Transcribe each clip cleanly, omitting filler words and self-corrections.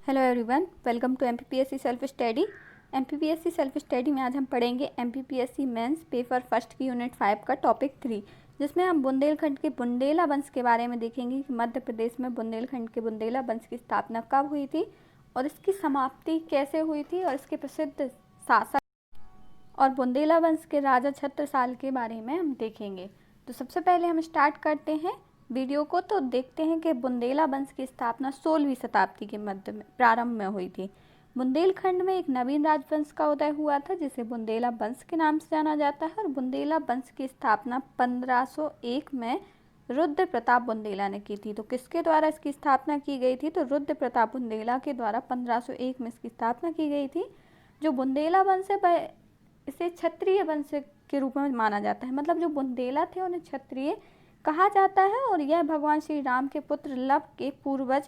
Hello everyone, welcome to MPPSC self study. MPPSC self study में आज हम पढ़ेंगे एमपीपीएससी मेंस पेपर फर्स्ट की यूनिट 5 का टॉपिक 3, जिसमें हम बुंदेलखंड के बुंदेला वंश के बारे में देखेंगे कि मध्य प्रदेश में बुंदेलखंड के बुंदेला वंश की स्थापना कब हुई थी और इसकी समाप्ति कैसे हुई थी और इसके प्रसिद्ध शासक और बुंदेला वंश के राजा छत्रसाल के बारे में हम देखेंगे। तो सबसे पहले हम स्टार्ट करते हैं वीडियो को। तो देखते हैं कि बुंदेला वंश की स्थापना 16वीं शताब्दी के मध्य में प्रारंभ में हुई थी। बुंदेलखंड में एक नवीन राजवंश का उदय हुआ था जिसे बुंदेला वंश के नाम से जाना जाता है और बुंदेला वंश की स्थापना 1501 में रुद्र प्रताप बुंदेला ने की थी। तो किसके द्वारा इसकी स्थापना की गई थी? तो रुद्र प्रताप बुंदेला के द्वारा 1501 में इसकी स्थापना की गई थी। जो बुंदेला वंश है इसे क्षत्रिय वंश के रूप में माना जाता है, मतलब जो बुंदेला थे उन्हें क्षत्रिय कहा जाता है और यह भगवान श्री राम के पुत्र लव के पूर्वज,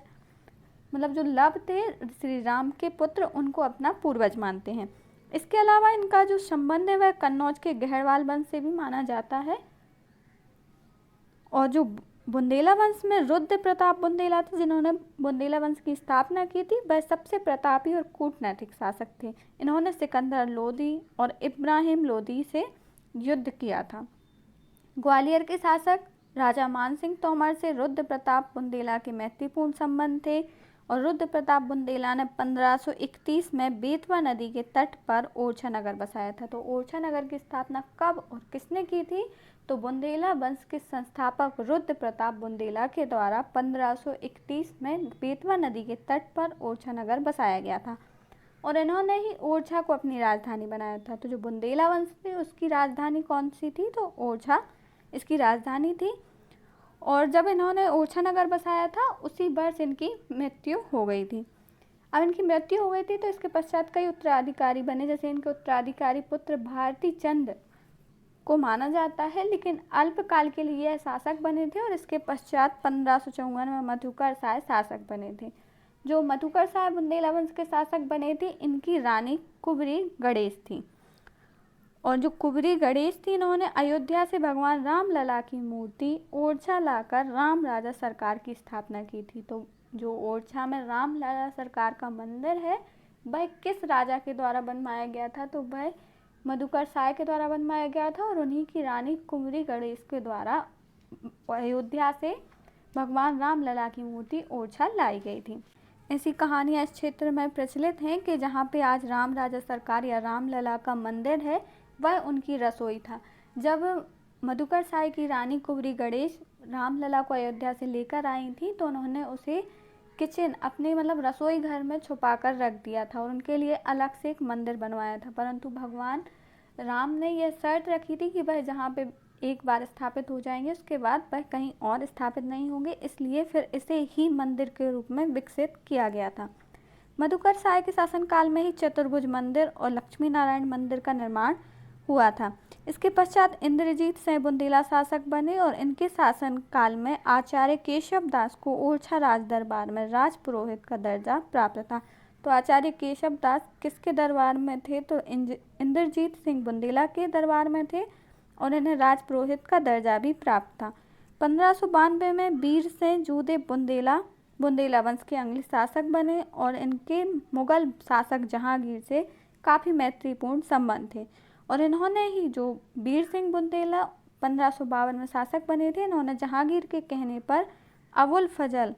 मतलब जो लव थे श्री राम के पुत्र, उनको अपना पूर्वज मानते हैं। इसके अलावा इनका जो संबंध है वह कन्नौज के गहरवाल वंश से भी माना जाता है। और जो बुंदेला वंश में रुद्र प्रताप बुंदेला थे जिन्होंने बुंदेला वंश की स्थापना की थी, वह सबसे प्रतापी और कूटनैतिक शासक थे। इन्होंने सिकंदर लोदी और इब्राहिम लोदी से युद्ध किया था। ग्वालियर के शासक राजा मान सिंह तोमर से रुद्र प्रताप बुंदेला के मैत्रीपूर्ण संबंध थे और रुद्र प्रताप बुंदेला ने 1531 में बेतवा नदी के तट पर ओरछा नगर बसाया था। तो ओरछा नगर की स्थापना कब और किसने की थी? तो बुंदेला वंश के संस्थापक रुद्र प्रताप बुंदेला के द्वारा 1531 में बेतवा नदी के तट पर ओरछा नगर बसाया गया था और इन्होंने ही ओरछा को अपनी राजधानी बनाया था। तो जो बुंदेला वंश थी उसकी राजधानी कौन सी थी? तो ओरछा इसकी राजधानी थी। और जब इन्होंने ओरछा नगर बसाया था उसी वर्ष इनकी मृत्यु हो गई थी। अब इनकी मृत्यु हो गई थी तो इसके पश्चात कई उत्तराधिकारी बने, जैसे इनके उत्तराधिकारी पुत्र भारती चंद को माना जाता है, लेकिन अल्पकाल के लिए यह शासक बने थे और इसके पश्चात 1554 में मधुकर साय शासक बने थे। जो मधुकर साय बुंदेला वंश के शासक बने थे, इनकी रानी कुबरी गणेश थी और जो कुबरी गणेश थी इन्होंने अयोध्या से भगवान राम लला की मूर्ति ओरछा लाकर राम राजा सरकार की स्थापना की थी। तो जो ओरछा में राम लला सरकार का मंदिर है वह किस राजा के द्वारा बनवाया गया था? तो वह मधुकर साय के द्वारा बनवाया गया था और उन्हीं की रानी कुबरी गणेश के द्वारा अयोध्या से भगवान राम लला की मूर्ति ओरछा लाई गई थी। ऐसी कहानियाँ इस क्षेत्र में प्रचलित हैं कि जहाँ पे आज राम राजा सरकार या राम लला का मंदिर है वह उनकी रसोई था। जब मधुकर साय की रानी कुबरी गणेश रामलला को अयोध्या से लेकर आई थी तो उन्होंने उसे किचन अपने मतलब रसोई घर में छुपा कर रख दिया था और उनके लिए अलग से एक मंदिर बनवाया था। परंतु भगवान राम ने यह शर्त रखी थी कि वह जहाँ पे एक बार स्थापित हो जाएंगे उसके बाद वह कहीं और स्थापित नहीं होंगे, इसलिए फिर इसे ही मंदिर के रूप में विकसित किया गया था। मधुकर साय के शासनकाल में ही चतुर्भुज मंदिर और लक्ष्मी नारायण मंदिर का निर्माण हुआ था। इसके पश्चात इंद्रजीत सिंह बुंदेला शासक बने और इनके शासन काल में आचार्य केशव दास को ओरछा राज दरबार में राज पुरोहित का दर्जा प्राप्त था। तो आचार्य केशव दास किसके दरबार में थे? तो इंद्रजीत सिंह बुंदेला के दरबार में थे और इन्हें राज पुरोहित का दर्जा भी प्राप्त था। 1592 में वीर सिंह जूदे बुंदेला वंश के अगले शासक बने और इनके मुगल शासक जहांगीर से काफ़ी मैत्रीपूर्ण संबंध थे और इन्होंने ही जो वीर सिंह बुंदेला 1552 में शासक बने थे, इन्होंने जहांगीर के कहने पर अबुल फजल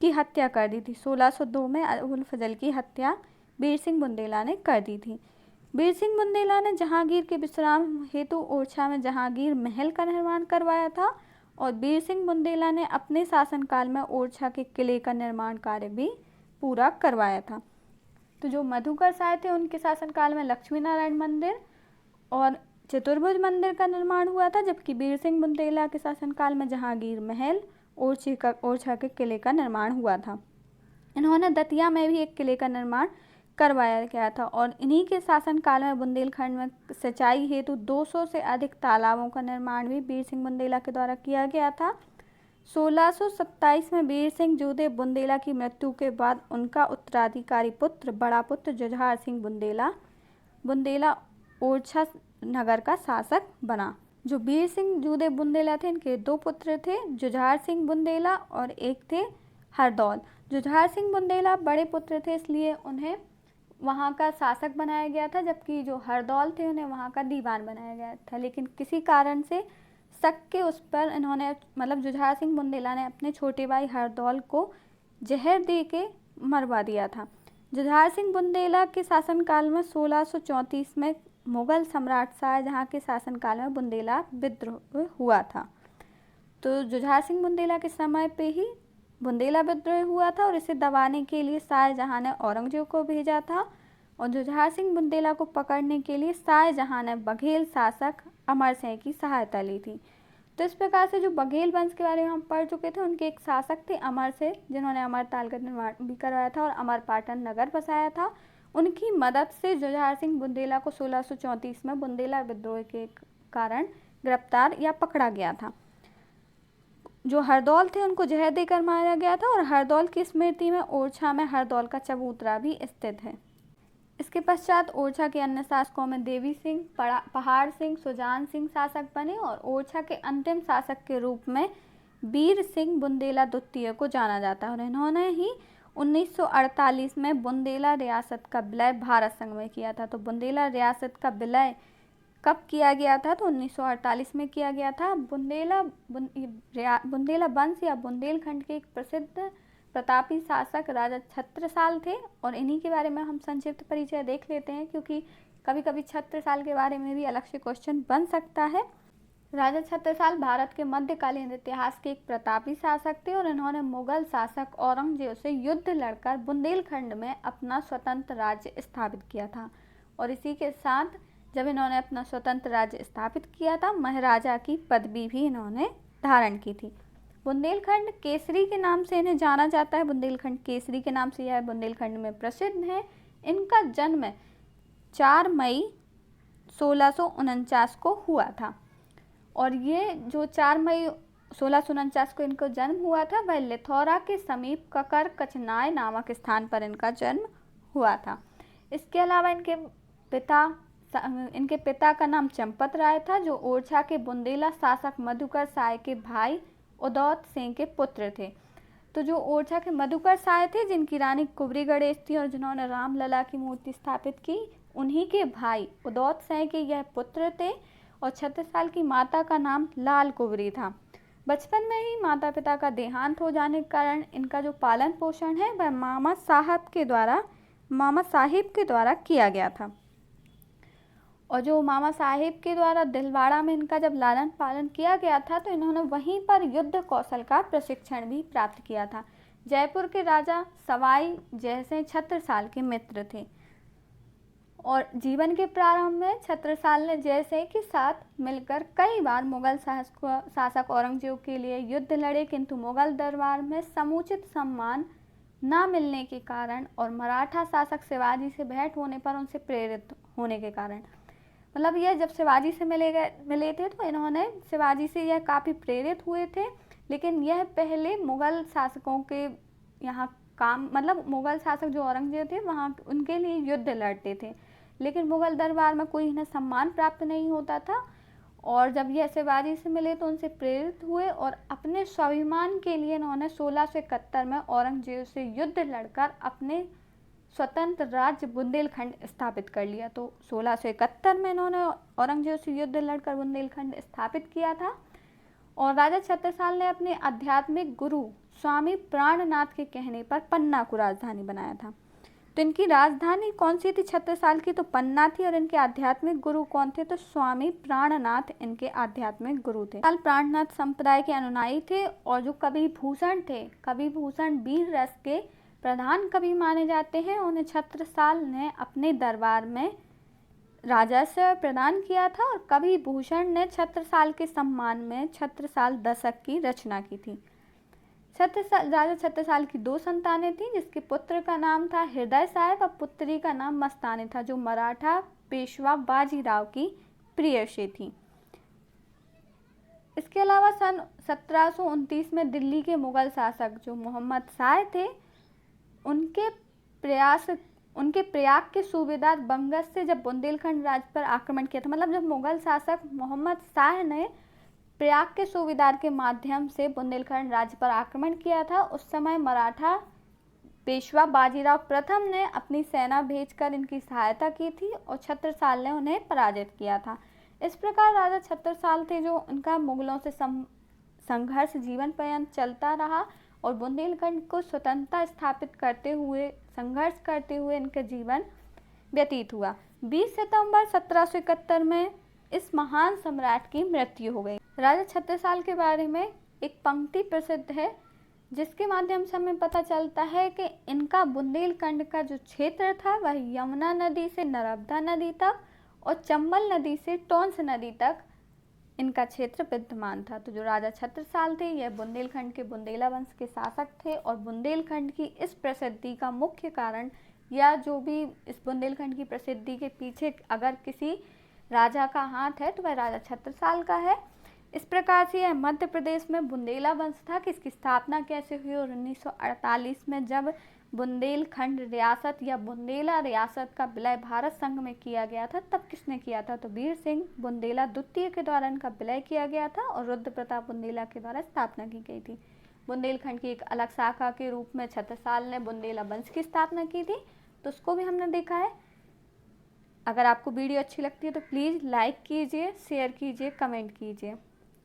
की हत्या कर दी थी। 1602 में अबुल फजल की हत्या वीर सिंह बुंदेला ने कर दी थी। वीर सिंह बुंदेला ने जहांगीर के विश्राम हेतु ओरछा में जहांगीर महल का निर्माण करवाया था और वीर सिंह बुंदेला ने अपने शासनकाल में ओरछा के किले का निर्माण कार्य भी पूरा करवाया था। तो जो मधुकर साय थे उनके शासनकाल में लक्ष्मी नारायण मंदिर और चतुर्भुज मंदिर का निर्माण हुआ था, जबकि वीर सिंह बुंदेला के शासनकाल में जहांगीर महल ओरछा के किले का निर्माण हुआ था। इन्होंने दतिया में भी एक किले का निर्माण करवाया गया था और इन्हीं के शासनकाल में बुंदेलखंड में सिंचाई हेतु 200 से अधिक तालाबों का निर्माण भी वीर सिंह बुंदेला के द्वारा किया गया था। 1627 में वीर सिंह जूदे बुंदेला की मृत्यु के बाद उनका उत्तराधिकारी पुत्र बड़ा पुत्र जुझार सिंह बुंदेला ओरछा नगर का शासक बना। जो वीर सिंह जूदे बुंदेला थे इनके दो पुत्र थे, जुझार सिंह बुंदेला और एक थे हरदौल। जुझार सिंह बुंदेला बड़े पुत्र थे, इसलिए उन्हें वहाँ का शासक बनाया गया था, जबकि जो हरदौल थे उन्हें वहाँ का दीवान बनाया गया था। लेकिन किसी कारण से शक के उस पर इन्होंने मतलब जुझार सिंह बुंदेला ने अपने छोटे भाई हरदौल को जहर दे के मरवा दिया था। जुझार सिंह बुंदेला के शासनकाल में 1634 में मुगल सम्राट शाहजहाँ के शासनकाल में बुंदेला विद्रोह हुआ था। तो जुझार सिंह बुंदेला के समय पे ही बुंदेला विद्रोह हुआ था और इसे दबाने के लिए शाहजहाँ ने औरंगजेब को भेजा था, और जुझार सिंह बुंदेला को पकड़ने के लिए शाहजहाँ ने बघेल शासक अमर सिंह की सहायता ली थी। तो इस प्रकार से जो बघेल वंश के बारे में हम पढ़ चुके थे, उनके एक शासक थे अमर सिंह, जिन्होंने अमरताल का निर्माण भी करवाया था और अमरपाटन नगर बसाया था। उनकी मदद से जुझार सिंह बुंदेला को 1634 में बुंदेला विद्रोह के कारण गिरफ्तार या पकड़ा गया था। जो हरदौल थे उनको जहर देकर मारा गया था, और हरदौल की स्मृति में ओरछा में हरदौल का चबूतरा भी स्थित है। इसके पश्चात ओरछा के अन्य शासकों में देवी सिंह, पहाड़ सिंह, सुजान सिंह शासक बने, और ओरछा के अंतिम शासक के रूप में वीर सिंह बुंदेला द्वितीय को जाना जाता है, और इन्होंने ही 1948 में बुंदेला रियासत का विलय भारत संघ में किया था। तो बुंदेला रियासत का विलय कब किया गया था? तो 1948 में किया गया था। बुंदेला वंश या बुंदेलखंड के एक प्रसिद्ध प्रतापी शासक राजा छत्रसाल थे, और इन्हीं के बारे में हम संक्षिप्त परिचय देख लेते हैं, क्योंकि कभी कभी छत्रसाल के बारे में भी अलग से क्वेश्चन बन सकता है। राजा छत्रसाल भारत के मध्यकालीन इतिहास के एक प्रतापी शासक थे, और इन्होंने मुगल शासक औरंगजेब से युद्ध लड़कर बुंदेलखंड में अपना स्वतंत्र राज्य स्थापित किया था। और इसी के साथ जब इन्होंने अपना स्वतंत्र राज्य स्थापित किया था, महाराजा की पदवी भी इन्होंने धारण की थी। बुंदेलखंड केसरी के नाम से इन्हें जाना जाता है। बुंदेलखंड केसरी के नाम से यह बुंदेलखंड में प्रसिद्ध है। इनका जन्म 4 मई 1649 को हुआ था, और ये जो 4 मई 1649 को इनको जन्म हुआ था, वह लिथौरा के समीप ककर कचनाय नामक स्थान पर इनका जन्म हुआ था। इसके अलावा इनके पिता का नाम चंपत राय था, जो ओरछा के बुंदेला शासक मधुकर साय के भाई उदौत सिंह के पुत्र थे। तो जो ओरछा के मधुकर साय थे, जिनकी रानी कुबरी गणेश थी और जिन्होंने रामलला की मूर्ति स्थापित की, उन्हीं के भाई उदौत सिंह के यह पुत्र थे, और छत्रसाल की माता का नाम लाल कुबरी था। बचपन में ही माता पिता का देहांत हो जाने के कारण इनका जो पालन पोषण है वह मामा साहिब के द्वारा किया गया था। और जो मामा साहिब के द्वारा दिलवाड़ा में इनका जब लालन पालन किया गया था, तो इन्होंने वहीं पर युद्ध कौशल का प्रशिक्षण भी प्राप्त किया था। जयपुर के राजा सवाई जयसिंह छत्रसाल के मित्र थे, और जीवन के प्रारंभ में छत्रसाल ने जयसिंह के साथ मिलकर कई बार मुगल शासक औरंगजेब के लिए युद्ध लड़े, किंतु मुगल दरबार में समुचित सम्मान न मिलने के कारण और मराठा शासक शिवाजी से भेंट होने पर उनसे प्रेरित होने के कारण, मतलब यह जब शिवाजी से मिले थे तो इन्होंने शिवाजी से यह काफ़ी प्रेरित हुए थे। लेकिन यह पहले मुगल शासकों के यहाँ मतलब मुगल शासक जो औरंगजेब थे वहाँ उनके लिए युद्ध लड़ते थे, लेकिन मुगल दरबार में कोई इन्हें सम्मान प्राप्त नहीं होता था। और जब यह शिवाजी से मिले तो उनसे प्रेरित हुए, और अपने स्वाभिमान के लिए इन्होंने 1671 में औरंगजेब से युद्ध लड़कर अपने स्वतंत्र राज्य बुंदेलखंड स्थापित कर लिया। तो 1671 में इन्होंने औरंगजेब से युद्ध लड़कर बुंदेलखंड स्थापित किया था। और राजा छत्रसाल ने अपने आध्यात्मिक गुरु स्वामी प्राणनाथ के कहने पर पन्ना को राजधानी बनाया था। तो इनकी राजधानी कौन सी थी छत्रसाल की? तो पन्ना थी। और इनके आध्यात्मिक गुरु कौन थे? तो स्वामी प्राणनाथ इनके आध्यात्मिक गुरु थे। प्राणनाथ संप्रदाय के अनुयायी थे, और जो कवि भूषण थे, कवि भूषण वीर रस के प्रधान कवि माने जाते हैं, उन्हें छत्रसाल ने अपने दरबार में राजस्व प्रदान किया था, और कवि भूषण ने छत्रसाल के सम्मान में छत्रसाल दशक की रचना की थी। राजा छत्रसाल की 2 संतानें थीं, जिसके पुत्र का नाम था हृदय साहेब और पुत्री का नाम मस्तानी था, जो मराठा पेशवा बाजीराव की प्रेयसी थी। इसके अलावा सन 1729 में दिल्ली के मुगल शासक जो मोहम्मद शाह थे, उनके प्रयाग के सूबेदार बंगस से जब बुंदेलखंड राज्य पर आक्रमण किया था, मतलब जब मुगल शासक मोहम्मद शाह ने प्रयाग के सूबेदार के माध्यम से बुंदेलखंड राज्य पर आक्रमण किया था, उस समय मराठा पेशवा बाजीराव प्रथम ने अपनी सेना भेजकर इनकी सहायता की थी और छत्रसाल ने उन्हें पराजित किया था। इस प्रकार राजा छत्रसाल थे जो उनका मुगलों से संघर्ष जीवन पर्यंत चलता रहा और बुंदेलखंड को स्वतंत्रता स्थापित करते हुए संघर्ष करते हुए इनका जीवन व्यतीत हुआ। 20 सितंबर 1771 में इस महान सम्राट की मृत्यु हो गई। राजा छत्रसाल के बारे में एक पंक्ति प्रसिद्ध है जिसके माध्यम से हमें पता चलता है कि इनका बुंदेलखंड का जो क्षेत्र था वह यमुना नदी से नर्मदा नदी तक और चंबल नदी से टोंस नदी तक इनका क्षेत्र विद्यमान था। तो जो राजा छत्रसाल थे यह बुंदेलखंड के बुंदेला वंश के शासक थे और बुंदेलखंड की इस प्रसिद्धि का मुख्य कारण या जो भी इस बुंदेलखंड की प्रसिद्धि के पीछे अगर किसी राजा का हाथ है तो वह राजा छत्रसाल का है। इस प्रकार से यह मध्य प्रदेश में बुंदेला वंश था कि इसकी स्थापना कैसे हुई और 1948 में जब बुंदेलखंड रियासत या बुंदेला रियासत का विलय भारत संघ में किया गया था तब किसने किया था, तो वीर सिंह बुंदेला द्वितीय के द्वारा इनका विलय किया गया था और रुद्र प्रताप बुंदेला के द्वारा स्थापना की गई थी। बुंदेलखंड की एक अलग शाखा के रूप में छत्रसाल ने बुंदेला वंश की स्थापना की थी, तो उसको भी हमने देखा है। अगर आपको वीडियो अच्छी लगती है तो प्लीज़ लाइक कीजिए, शेयर कीजिए, कमेंट कीजिए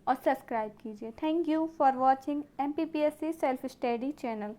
और सब्सक्राइब कीजिए। Thank you for watching MPPSC self study channel.